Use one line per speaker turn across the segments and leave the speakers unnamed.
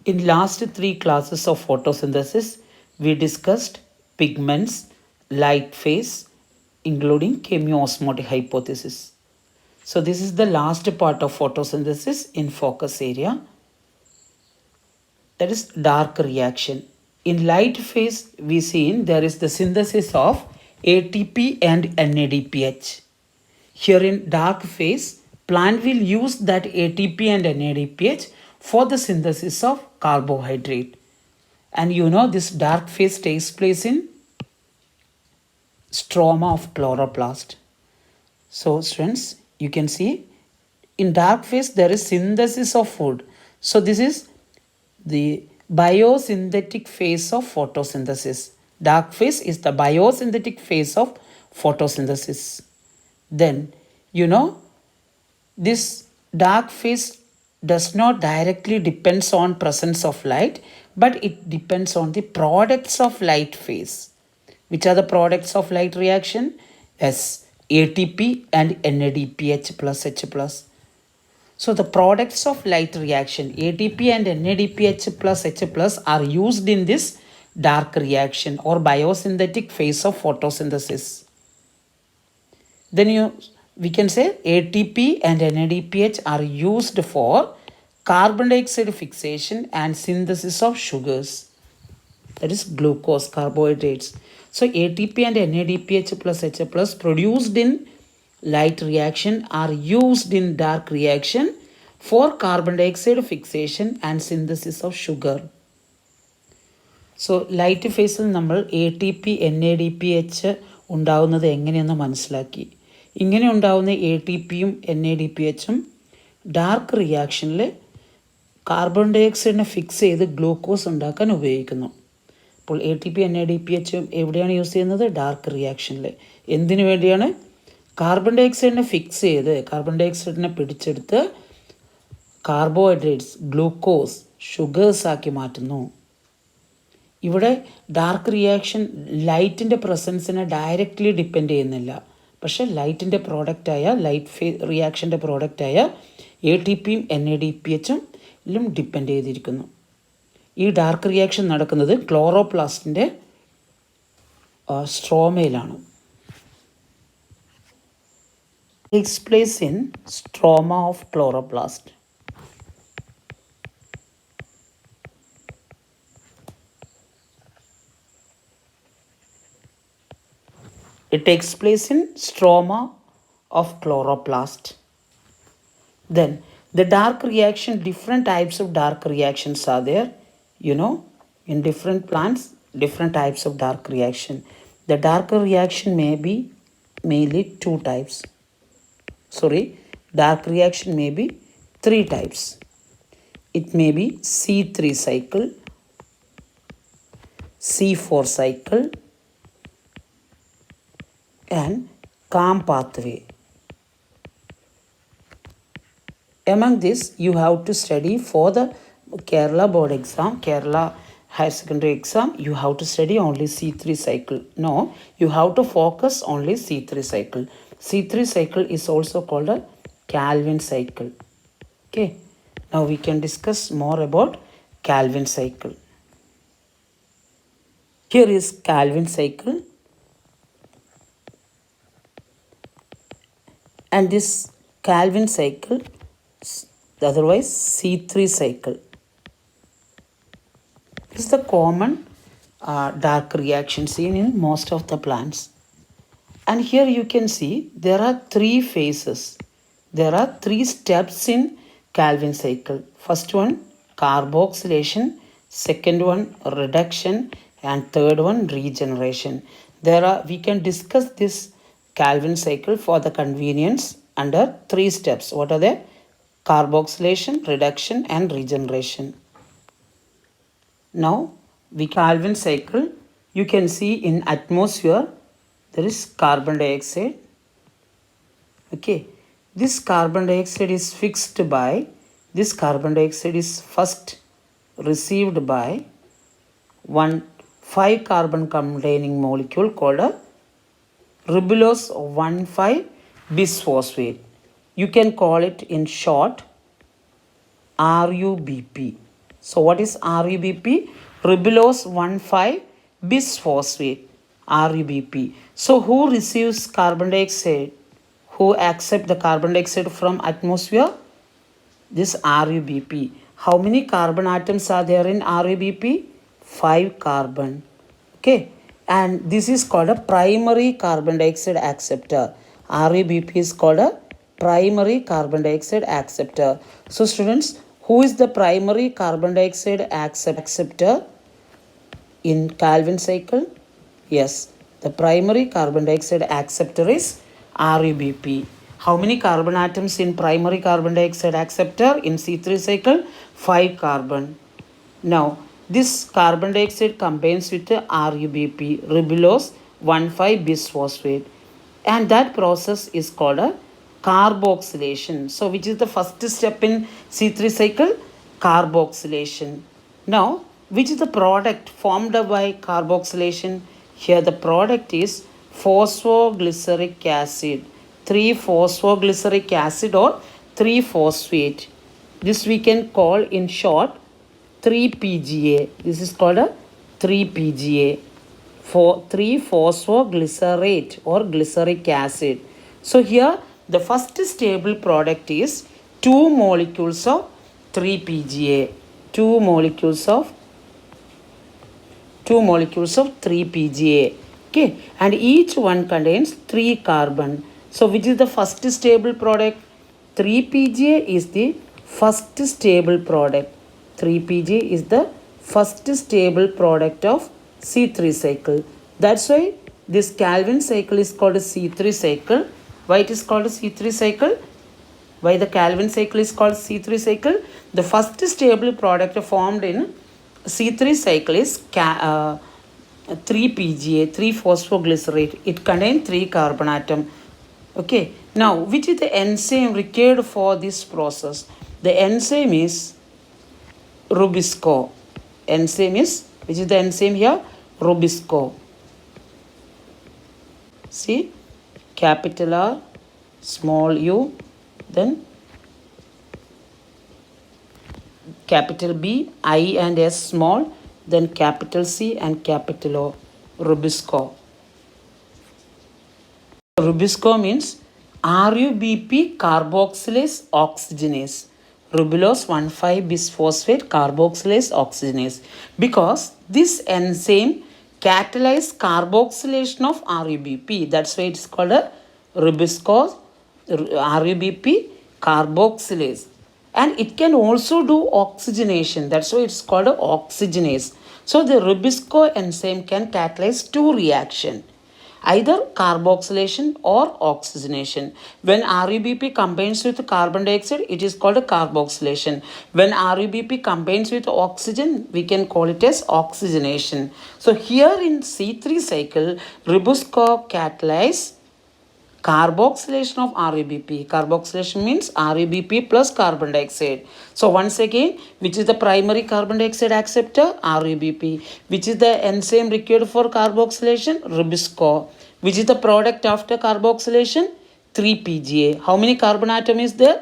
In last three classes of photosynthesis, we discussed pigments, light phase, including chemiosmotic hypothesis. So this is the last part of photosynthesis in focus area, that is dark reaction. In light phase, we seen there is the synthesis of ATP and NADPH. Here in dark phase, plant will use that ATP and NADPH for the synthesis of carbohydrate. And you know this dark phase takes place in stroma of chloroplast. So students, you can see in dark phase there is synthesis of food. So this is the biosynthetic phase of photosynthesis. Dark phase is the biosynthetic phase of photosynthesis. Then you know this dark phase does not directly depends on presence of light, but it depends on the products of light phase. Which are the products of light reaction? Yes, ATP and NADPH plus H plus. So the products of light reaction ATP and NADPH plus H plus are used in this dark reaction or biosynthetic phase of photosynthesis. Then we can say ATP and NADPH are used for carbon dioxide fixation and synthesis of sugars, that is glucose, carbohydrates. So ATP and NADPH plus H plus produced in light reaction are used in dark reaction for carbon dioxide fixation and synthesis of sugar. So light ഫേസിൽ നമ്മൾ ATP NADPH ഉണ്ടാവുന്നത് എങ്ങനെയെന്ന് മനസ്സിലാക്കി. ഇങ്ങനെ ഉണ്ടാവുന്ന ATPയും NADPHും dark റിയാക്ഷനിൽ carbon ഡയോക്സൈഡിനെ fix ചെയ്ത് glucose ഉണ്ടാക്കാൻ ഉപയോഗിക്കുന്നു. അപ്പോൾ ATP NADPH എവിടെയാണ് യൂസ് ചെയ്യുന്നത്? ഡാർക്ക് റിയാക്ഷനിൽ. എന്തിനു വേണ്ടിയാണ്? കാർബൺ ഡയോക്സൈഡിനെ ഫിക്സ് ചെയ്ത് കാർബൺ ഡയോക്സൈഡിനെ പിടിച്ചെടുത്ത് കാർബോഹൈഡ്രേറ്റ്സ്, ഗ്ലൂക്കോസ്, ഷുഗേഴ്സ് ആക്കി മാറ്റുന്നു. ഇവിടെ ഡാർക്ക് റിയാക്ഷൻ ലൈറ്റിൻ്റെ പ്രസൻസിനെ ഡയറക്റ്റ്ലി ഡിപ്പെൻഡ് ചെയ്യുന്നില്ല. പക്ഷേ ലൈറ്റിൻ്റെ പ്രോഡക്റ്റായ റിയാക്ഷൻ്റെ പ്രോഡക്റ്റായ ATPയും NADPHും ഡിപ്പെൻഡ് ചെയ്തിരിക്കുന്നു. ഈ ഡാർക്ക് റിയാക്ഷൻ നടക്കുന്നത് ക്ലോറോപ്ലാസ്റ്റിൻ്റെ സ്ട്രോമയിലാണ്. Takes place in stroma of chloroplast. It takes place in stroma of chloroplast. Then the dark reaction, different types of dark reactions are there. In different plants, different types of dark reaction. The darker reaction may be mainly two types. Dark reaction may be three types. It may be C3 cycle, C4 cycle, and calm pathway. Among this, you have to study for the Kerala board exam, Kerala higher secondary exam, you have to study only C3 cycle. No, you have to focus only C3 cycle. C3 cycle is also called a Calvin cycle. Okay, now we can discuss more about Calvin cycle. Here is Calvin cycle, and this Calvin cycle, otherwise C3 cycle, is the common dark reaction seen in most of the plants. And here you can see there are three phases. There are three steps in Calvin cycle. First one, carboxylation. Second one, reduction. And third one, regeneration. We can discuss this Calvin cycle for the convenience under three steps. What are they? Carboxylation, reduction, and regeneration. Now, the Calvin cycle, you can see in atmosphere, there is carbon dioxide. Okay, this carbon dioxide is fixed by, this carbon dioxide is first received by one 5 carbon containing molecule called a ribulose 1,5-bisphosphate. You can call it in short RUBP. So what is RUBP? Ribulose 1,5-bisphosphate, RUBP. So who receives carbon dioxide? Who accept the carbon dioxide from atmosphere? This RUBP. How many carbon atoms are there in RUBP? 5 carbon. Okay. And this is called a primary carbon dioxide acceptor. RUBP is called a primary carbon dioxide acceptor. So students, who is the primary carbon dioxide acceptor in Calvin cycle? Yes, the primary carbon dioxide acceptor is RUBP. How many carbon atoms in primary carbon dioxide acceptor in C3 cycle? 5 carbon. Now, this carbon dioxide combines with the RUBP, ribulose 1,5-bisphosphate, and that process is called a carboxylation. So, which is the first step in C3 cycle? Carboxylation. Now, which is the product formed by carboxylation? Here, the product is phosphoglyceric acid, 3-phosphoglyceric acid or 3-phosphate. This we can call in short 3-PGA. This is called a 3-PGA, for 3-phosphoglycerate or glyceric acid. So here the first stable product is 2 molecules of 3-PGA. 2 molecules of 3-PGA. Okay, and each one contains 3 carbon. So which is the first stable product? 3-PGA is the first stable product. 3-PGA is the first stable product of C3 cycle. That's why this Calvin cycle is called a C3 cycle. Why it is called a C3 cycle? Why the Calvin cycle is called C3 cycle? The first stable product formed in C3 cycle is 3-PGA, 3-phosphoglycerate. It contains 3 carbon atom. Okay. Now, which is the enzyme required for this process? The enzyme is Rubisco. Enzyme is, which is the enzyme here? Rubisco. See, capital R, small u, then capital B, I and S small, then capital C and capital O. Rubisco. Rubisco means RUBP carboxylase oxygenase. Ribulose 1,5-bisphosphate carboxylase oxygenase. Because this enzyme catalyzes carboxylation of RUBP. That's why it's called a Rubisco RUBP carboxylase. And it can also do oxygenation. That's why it's called a oxygenase. So the Rubisco enzyme can catalyze 2 reactions, either carboxylation or oxygenation. When RUBP combines with carbon dioxide, it is called a carboxylation. When RUBP combines with oxygen, we can call it as oxygenation. So here in C3 cycle, Rubisco catalyzes carboxylation of RUBP. Carboxylation means RUBP plus carbon dioxide. So once again, which is the primary carbon dioxide acceptor? RUBP. Which is the enzyme required for carboxylation? Rubisco. Which is the product after carboxylation? 3-PGA. How many carbon atom is there?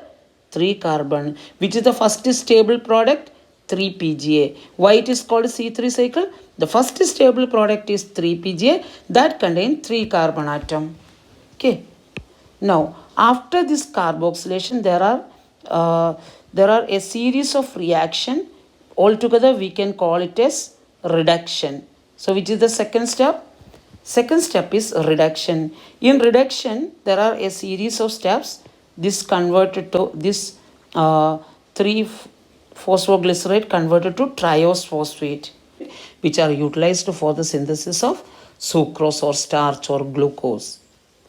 3 carbon. Which is the first stable product? 3-PGA. Why it is called C3 cycle? The first stable product is 3-PGA that contains 3 carbon atom. Okay. Now, after this carboxylation, there are a series of reaction. Altogether, we can call it as reduction. So, which is the second step? Second step is reduction. In reduction, there are a series of steps. This converted to this 3-phosphoglycerate converted to triose phosphate, which are utilized for the synthesis of sucrose or starch or glucose.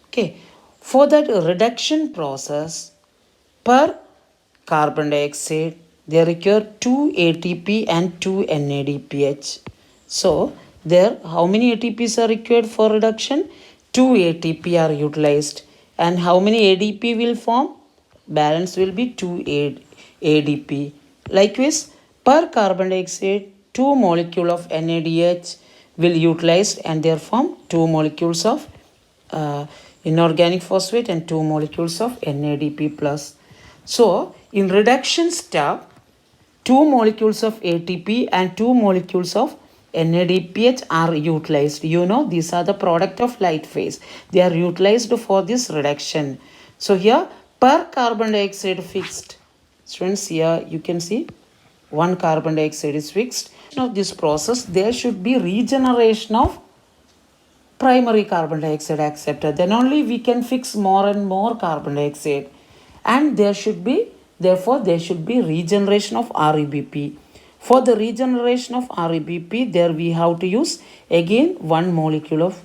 Okay, for that reduction process, per carbon dioxide, they require 2 ATP and 2 NADPH. So, there, how many ATPs are required for reduction? 2 ATP are utilized. And how many ADP will form? Balance will be 2 ADP. Likewise, per carbon dioxide, 2 molecule of NADH will utilized and they form 2 molecules of inorganic phosphate and 2 molecules of NADP plus. So, in reduction step, 2 molecules of ATP and 2 molecules of NADPH are utilized. You know, these are the product of light phase. They are utilized for this reduction. So here per carbon dioxide fixed. Students, here you can see one carbon dioxide is fixed. Of this process, there should be regeneration of primary carbon dioxide acceptor. Then only we can fix more and more carbon dioxide. And there should be, therefore, there should be regeneration of REBP. For the regeneration of REBP, there we have to use again one molecule of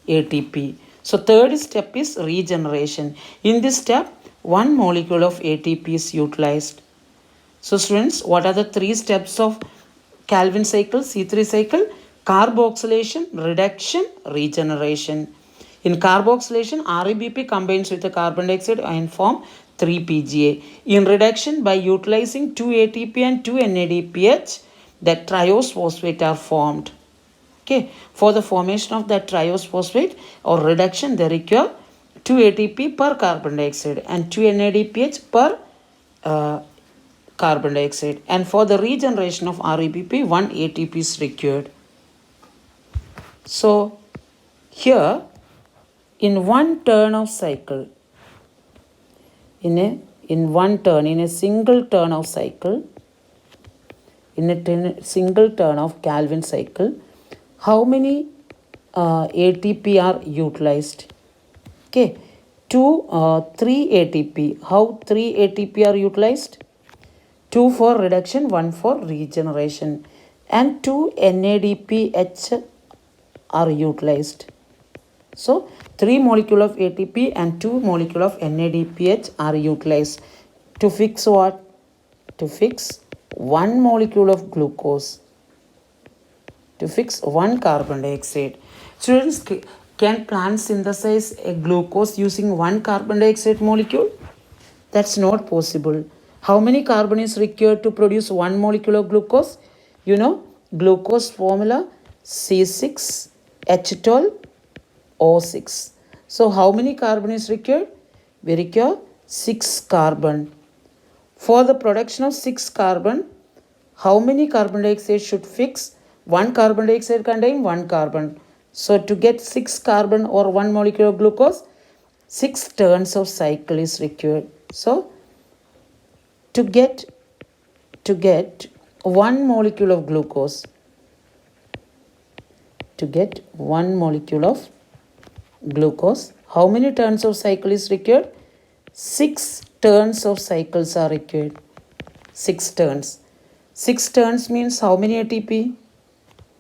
ATP. So third step is regeneration. In this step, one molecule of ATP is utilized. So students, what are the three steps of Calvin cycle, C3 cycle? Carboxylation, reduction, regeneration. In carboxylation, REBP combines with the carbon dioxide and form 3-PGA. In reduction, by utilizing 2 ATP and 2 NADPH, the triose phosphate are formed. Okay, for the formation of that triose phosphate or reduction, they require 2 ATP per carbon dioxide and 2 NADPH per carbon dioxide. And for the regeneration of REBP, 1 ATP is required. So here, in one turn of cycle, in a single turn of cycle, in a single turn of Calvin cycle, how many ATP are utilized? Okay, 3 ATP. How 3 ATP are utilized? 2 for reduction, 1 for regeneration, and 2 NADPH are utilized. So 3 molecule of ATP and 2 molecule of NADPH are utilized to fix what? To fix 1 molecule of glucose, to fix 1 carbon dioxide. Students, can plants synthesize a glucose using 1 carbon dioxide molecule? That's not possible. How many carbon is required to produce 1 molecule of glucose? You know, glucose formula C6H12O6. So how many carbon is required? We require 6 carbon. For the production of 6 carbon, how many carbon dioxide should fix? 1 carbon dioxide contain 1 carbon. So to get 6 carbon or 1 molecule of glucose, 6 turns of cycle is required. So to get 1 molecule of glucose, how many turns of cycle is required? 6 turns of cycles are required. 6 turns. 6 turns means how many ATP?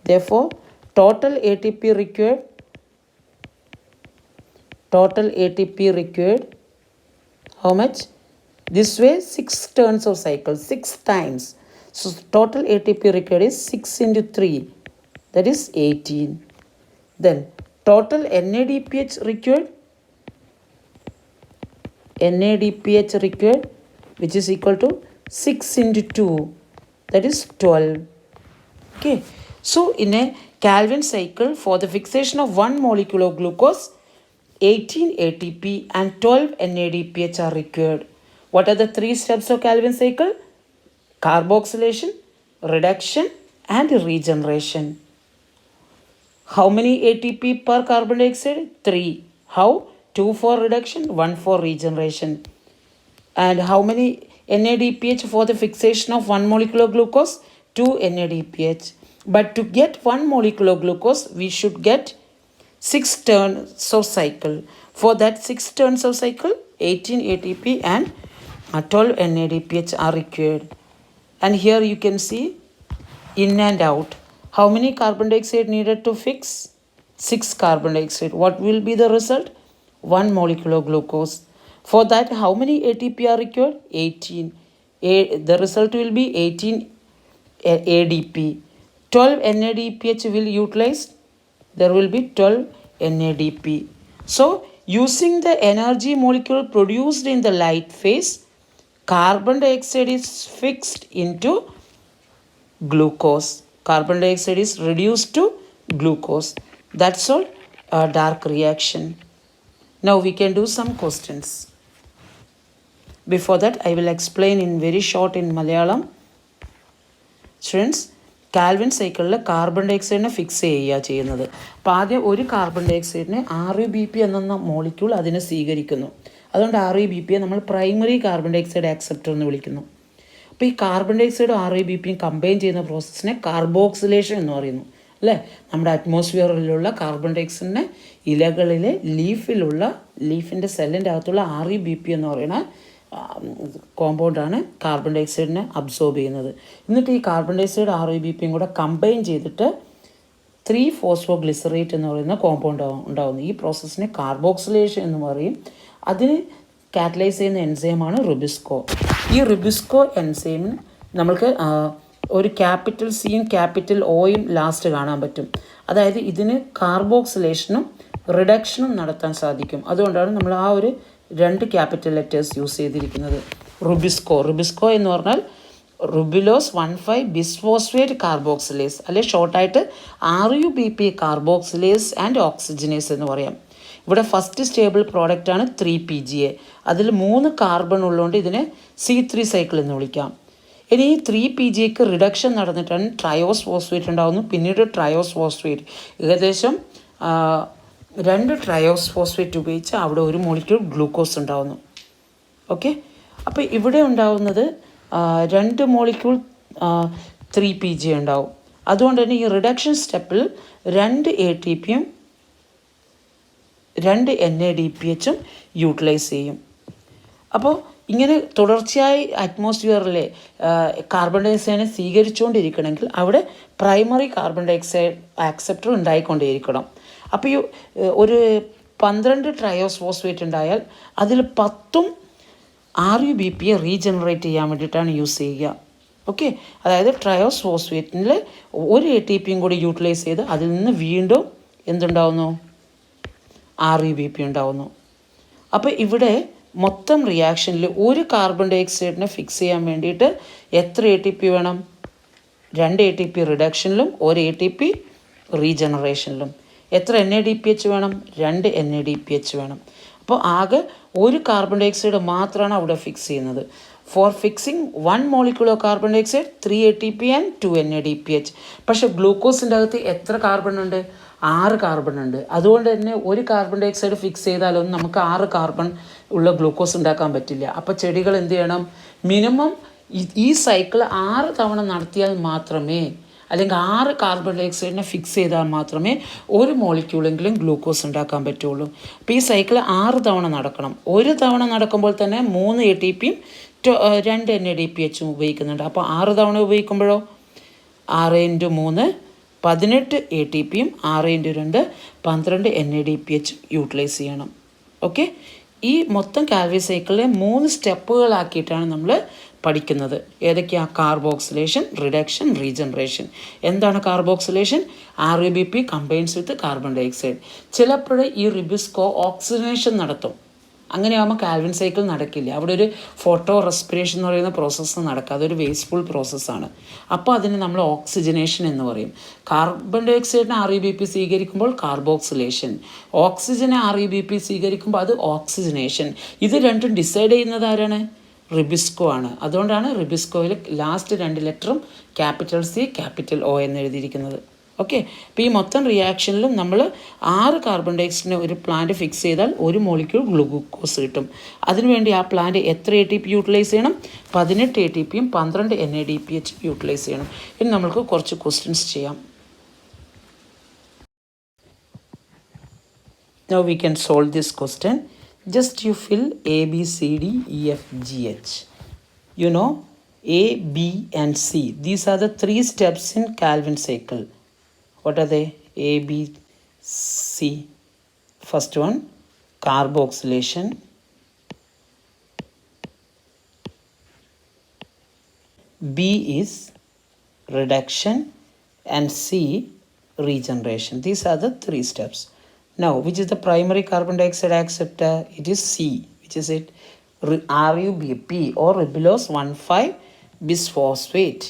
Therefore, total ATP required, how much? This way 6 turns of cycle, 6 times. So total ATP required is 6 into 3, that is 18. Then total NADPH required, which is equal to 6 into 2, that is 12. Okay. So in a Calvin cycle, for the fixation of 1 molecule of glucose, 18 ATP and 12 NADPH are required. What are the 3 steps of Calvin cycle? Carboxylation, reduction, and regeneration. How many ATP per carbon dioxide? 3. How? 2 for reduction, 1 for regeneration. And how many NADPH for the fixation of 1 molecule of glucose? 2 NADPH. But to get 1 molecule of glucose, we should get 6 turns of cycle. For that 6 turns of cycle, 18 ATP and 12 NADPH are required. And here you can see in and out. How many carbon dioxide needed to fix? 6 carbon dioxide. What will be the result? 1 molecule of glucose. For that, how many ATP are required? 18. The result will be 18 ADP. 12 NADPH will utilize. There will be 12 NADP. So, using the energy molecule produced in the light phase, carbon dioxide is fixed into glucose. Carbon dioxide is reduced to glucose. That's all a dark reaction. Now we can do some questions. Before that, I will explain in very short in Malayalam. Students, Calvin സൈക്കിളിൽ carbon ഡൈ ഓക്സൈഡിനെ fix ചെയ്യുക ചെയ്യുന്നത്. അപ്പോൾ ആദ്യം ഒരു carbon ഡൈ ഓക്സൈഡിനെ RuBp എന്ന മോളിക്യൂൾ അതിനെ സ്വീകരിക്കുന്നു. അതുകൊണ്ട് RuBpയെ നമ്മൾ primary carbon dioxide acceptor എന്ന് വിളിക്കുന്നു. അപ്പോൾ ഈ കാർബൺ ഡൈ ഓക്സൈഡും RuBpയും കമ്പൈൻ ചെയ്യുന്ന പ്രോസസ്സിനെ കാർബോക്സിലേഷൻ എന്ന് പറയുന്നു അല്ലേ. നമ്മുടെ അറ്റ്മോസ്ഫിയറിലുള്ള കാർബൺ ഡൈ ഓക്സൈഡിനെ ഇലകളിലെ ലീഫിൻ്റെ സെല്ലിൻ്റെ അകത്തുള്ള RuBp എന്ന് പറയുന്ന കോമ്പൗണ്ടാണ് കാർബൺ ഡൈ ഓക്സൈഡിനെ അബ്സോർബ് ചെയ്യുന്നത്. എന്നിട്ട് ഈ കാർബൺ ഡൈ ഓക്സൈഡ് RuBpയും കൂടെ കമ്പൈൻ ചെയ്തിട്ട് 3-ഫോസ്ഫോഗ്ലിസറേറ്റ് എന്ന് പറയുന്ന കോമ്പൗണ്ട് ഉണ്ടാകുന്നു. ഈ പ്രോസസ്സിനെ കാർബോക്സിലേഷൻ എന്ന് പറയും. അതിന് കാറ്റലൈസ് ചെയ്യുന്ന എൻസൈമാണ് റുബിസ്കോ. ഈ റുബിസ്കോ എൻസൈമിന് നമ്മൾക്ക് ഒരു ക്യാപിറ്റൽ സിയും ക്യാപിറ്റൽ ഒയും ലാസ്റ്റ് കാണാൻ പറ്റും. അതായത് ഇതിന് കാർബോക്സിലേഷനും റിഡക്ഷനും നടത്താൻ സാധിക്കും. അതുകൊണ്ടാണ് നമ്മൾ ആ ഒരു 2 ക്യാപിറ്റൽ ലെറ്റേഴ്സ് യൂസ് ചെയ്തിരിക്കുന്നത്. റുബിസ്കോ എന്ന് പറഞ്ഞാൽ റുബിലോസ് 1,5 ബിസ്ഫോസ്ഫേറ്റ് കാർബോക്സിലേസ്, അല്ലെ ഷോർട്ടായിട്ട് RuBp കാർബോക്സിലേസ് ആൻഡ് ഓക്സിജനേസ് എന്ന് പറയാം. ഇവിടെ ഫസ്റ്റ് സ്റ്റേബിൾ പ്രോഡക്റ്റാണ് 3PGA. അതിൽ 3 കാർബൺ ഉള്ളതുകൊണ്ട് ഇതിനെ C3 സൈക്കിൾ എന്ന് വിളിക്കാം. ഇനി ഈ 3PGAക്ക് റിഡക്ഷൻ നടന്നിട്ടാണ് ട്രയോസ് ഫോസ്ഫേറ്റ് ഉണ്ടാകുന്നു. പിന്നീട് ട്രയോസ് ഫോസ്ഫേറ്റ് ഏകദേശം 2 ട്രയോസ് ഫോസ്ഫേറ്റ് ഉപയോഗിച്ച് അവിടെ ഒരു മോളിക്യൂൾ ഗ്ലൂക്കോസ് ഉണ്ടാകുന്നു. ഓക്കെ, അപ്പോൾ ഇവിടെ ഉണ്ടാകുന്നത് 2 മോളിക്യൂൾ 3PGA ഉണ്ടാവും. അതുകൊണ്ട് തന്നെ ഈ റിഡക്ഷൻ സ്റ്റെപ്പിൽ 2 ATPയും 2 NADPHും യൂട്ടിലൈസ് ചെയ്യും. അപ്പോൾ ഇങ്ങനെ തുടർച്ചയായി അറ്റ്മോസ്ഫിയറിലെ കാർബൺ ഡൈ ഓക്സൈഡിനെ സ്വീകരിച്ചുകൊണ്ടിരിക്കണമെങ്കിൽ അവിടെ primary carbon dioxide acceptor ഉണ്ടായിക്കൊണ്ടേയിരിക്കണം. അപ്പോൾ ഈ ഒരു 12 ട്രയോസ് ഫോസ്ഫേറ്റ് ഉണ്ടായാൽ അതിൽ 10ഉം RuBpയെ റീജനറേറ്റ് ചെയ്യാൻ വേണ്ടിയിട്ടാണ് യൂസ് ചെയ്യുക. ഓക്കെ, അതായത് ട്രയോസ് ഫോസ്ഫേറ്റിൽ ഒരു ATPയും കൂടി യൂട്ടിലൈസ് ചെയ്ത് അതിൽ നിന്ന് വീണ്ടും എന്തുണ്ടാവുന്നു, RuBp ഉണ്ടാവുന്നു. അപ്പോൾ ഇവിടെ മൊത്തം റിയാക്ഷനിൽ ഒരു കാർബൺ ഡൈ ഓക്സൈഡിനെ ഫിക്സ് ചെയ്യാൻ വേണ്ടിയിട്ട് എത്ര ATP വേണം? 2 ATP റിഡക്ഷനിലും 1 ATP റീജനറേഷനിലും. എത്ര NADPH വേണം? 2 NADPH വേണം. അപ്പോൾ ആകെ ഒരു കാർബൺ ഡൈ ഓക്സൈഡ് മാത്രമാണ് അവിടെ ഫിക്സ് ചെയ്യുന്നത്. For fixing 1 molecule of carbon dioxide 3 ATP and 2 NADPH. പക്ഷേ ഗ്ലൂക്കോസിൻ്റെ അകത്ത് എത്ര കാർബൺ ഉണ്ട്? 6 കാർബൺ ഉണ്ട്. അതുകൊണ്ട് തന്നെ ഒരു കാർബൺ ഡൈ ഓക്സൈഡ് ഫിക്സ് ചെയ്താലൊന്നും നമുക്ക് 6 കാർബൺ ഉള്ള ഗ്ലൂക്കോസ് ഉണ്ടാക്കാൻ പറ്റില്ല. അപ്പോൾ ചെടികൾ എന്ത് ചെയ്യണം? മിനിമം ഈ സൈക്കിൾ 6 തവണ നടത്തിയാൽ മാത്രമേ, അല്ലെങ്കിൽ 6 കാർബൺ ഡൈ ഓക്സൈഡിനെ ഫിക്സ് ചെയ്താൽ മാത്രമേ ഒരു മോളിക്യൂളെങ്കിലും ഗ്ലൂക്കോസ് ഉണ്ടാക്കാൻ പറ്റുള്ളൂ. അപ്പോൾ ഈ സൈക്കിൾ 6 തവണ നടക്കണം. ഒരു തവണ നടക്കുമ്പോൾ തന്നെ 3 ATPയും 2 NADPHും ഉപയോഗിക്കുന്നുണ്ട്. അപ്പോൾ 6 തവണ ഉപയോഗിക്കുമ്പോഴോ 6 × 3 18 ATPയും 6 × 2 12 NADPHും യൂട്ടിലൈസ് ചെയ്യണം. ഓക്കെ, ഈ മൊത്തം കാൽവിൻ സൈക്കിളിലെ 3 സ്റ്റെപ്പുകളാക്കിയിട്ടാണ് നമ്മൾ പഠിക്കുന്നത്. ഏതൊക്കെയാണ്? Carboxylation, reduction, regeneration. എന്താണ് carboxylation? RuBp combines with carbon dioxide. ചിലപ്പോൾ ഈ റുബിസ്കോ ഓക്സിജനേഷൻ നടത്തും. അങ്ങനെയാകുമ്പോൾ കാൽവിൻ സൈക്കിൾ നടക്കില്ല. അവിടെ ഒരു ഫോട്ടോ റെസ്പിറേഷൻ എന്ന് പറയുന്ന പ്രോസസ്സ് നടക്കുക. അതൊരു വേസ്റ്റ്ഫുൾ പ്രോസസ്സാണ്. അപ്പോൾ അതിന് നമ്മൾ ഓക്സിജനേഷൻ എന്ന് പറയും. കാർബൺ ഡൈ ഓക്സൈഡിനെ RuBp സ്വീകരിക്കുമ്പോൾ കാർബോക്സിലേഷൻ, ഓക്സിജനെ RuBp സ്വീകരിക്കുമ്പോൾ അത് ഓക്സിജനേഷൻ. ഇത് രണ്ടും ഡിസൈഡ് ചെയ്യുന്നത് ആരാണ്? റുബിസ്കോ ആണ്. അതുകൊണ്ടാണ് റുബിസ്കോയിൽ ലാസ്റ്റ് 2 ലെറ്ററും ക്യാപിറ്റൽ C ക്യാപിറ്റൽ O എന്ന് എഴുതിയിരിക്കുന്നത്. ഓക്കെ, അപ്പോൾ ഈ മൊത്തം റിയാക്ഷനിലും നമ്മൾ 6 കാർബൺ ഡൈ ഓക്സൈഡിനെ ഒരു പ്ലാന്റ് ഫിക്സ് ചെയ്താൽ ഒരു മോളിക്യൂൾ ഗ്ലൂക്കോസ് കിട്ടും. അതിനുവേണ്ടി ആ പ്ലാന്റ് എത്ര ATP യൂട്ടിലൈസ് ചെയ്യണം? 18 ATPയും 12 NADPH യൂട്ടിലൈസ് ചെയ്യണം. ഇനി നമ്മൾക്ക് കുറച്ച് ക്വസ്റ്റ്യൻസ് ചെയ്യാം. Now we can solve this question. Just you fill A, B, C, D, E, F, G, H. You know, A, B and C. These are the 3 steps in Calvin cycle. What are they? A, B, C. First one, carboxylation. B is reduction and C regeneration. These are the 3 steps. Now, which is the primary carbon dioxide acceptor? It is C. Which is it? RuBp or ribulose 1,5 bisphosphate.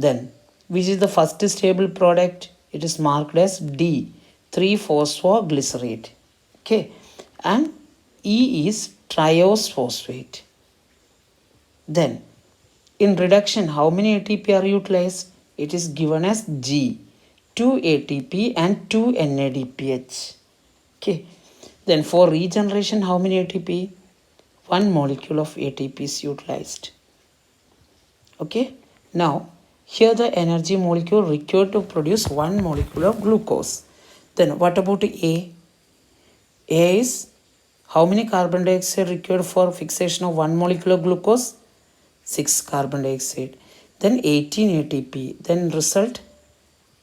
Then, which is the first stable product? It is marked as D, 3-phosphoglycerate. Okay, and E is triose phosphate. Then, In reduction, how many ATP are utilized? It is given as G, 2 ATP and 2 NADPH. Okay. Then for regeneration, how many ATP? One molecule of ATP is utilized. Okay. Now, here the energy molecule required to produce one molecule of glucose. Then what about A? A is how many carbon dioxide required for fixation of one molecule of glucose? 6 carbon dioxide. Then 18 ATP. Then result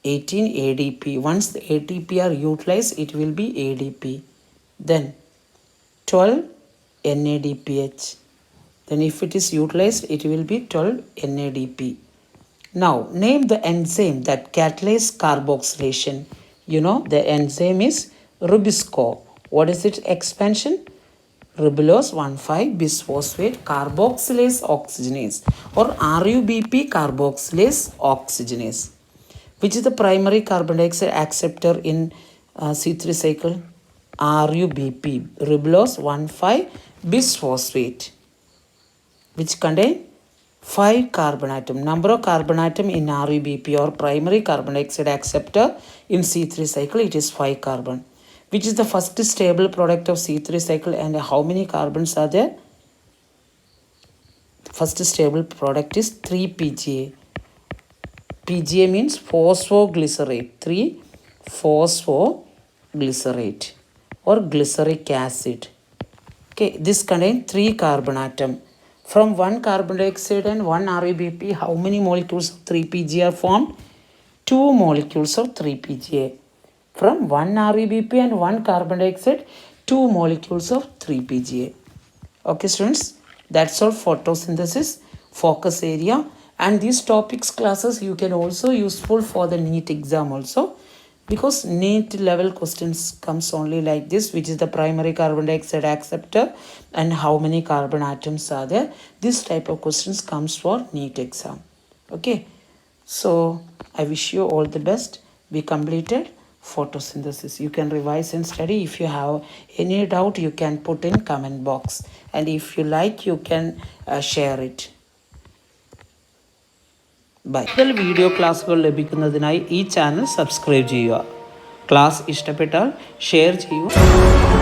18 ADP. Once the ATP are utilized, it will be ADP. Then 12 NADPH. Then if it is utilized, it will be 12 NADP. Now, name the enzyme that catalyzes carboxylation. You know, the enzyme is Rubisco. What is its expansion? Ribulose 1,5-bisphosphate carboxylase oxygenase or RUBP carboxylase oxygenase. Which is the primary carbon dioxide acceptor in C3 cycle? RUBP, ribulose 1,5-bisphosphate, which contain 5 carbon atom. Number of carbon atom in RUBP or primary carbon dioxide acceptor in C3 cycle, it is 5 carbon. Which is the first stable product of C3 cycle and how many carbons are there? First stable product is 3 PGA. PGA means phosphoglycerate. 3 phosphoglycerate or glyceric acid. Okay, this contains 3 carbon atom. From 1 carbon dioxide and 1 RUBP, how many molecules of 3 PGA are formed? 2 molecules of 3 PGA. From 1 RUBP and 1 carbon dioxide, 2 molecules of 3 PGA. Okay, students, that's all photosynthesis, focus area. And these topics classes you can also useful for the NEET exam also. Because NEET level questions comes only like this, which is the primary carbon dioxide acceptor and how many carbon atoms are there. This type of questions comes for NEET exam. Okay, so I wish you all the best. We completed photosynthesis. You can revise and study. If you have any doubt, you can put in comment box. And if you like, you can share it. Bye. കൂടുതൽ video ക്ലാസ്സുകൾ ലഭിക്കുന്നതിനായി ഈ channel subscribe ചെയ്യുക. Class ഇഷ്ടപ്പെട്ടാൽ share ചെയ്യുക.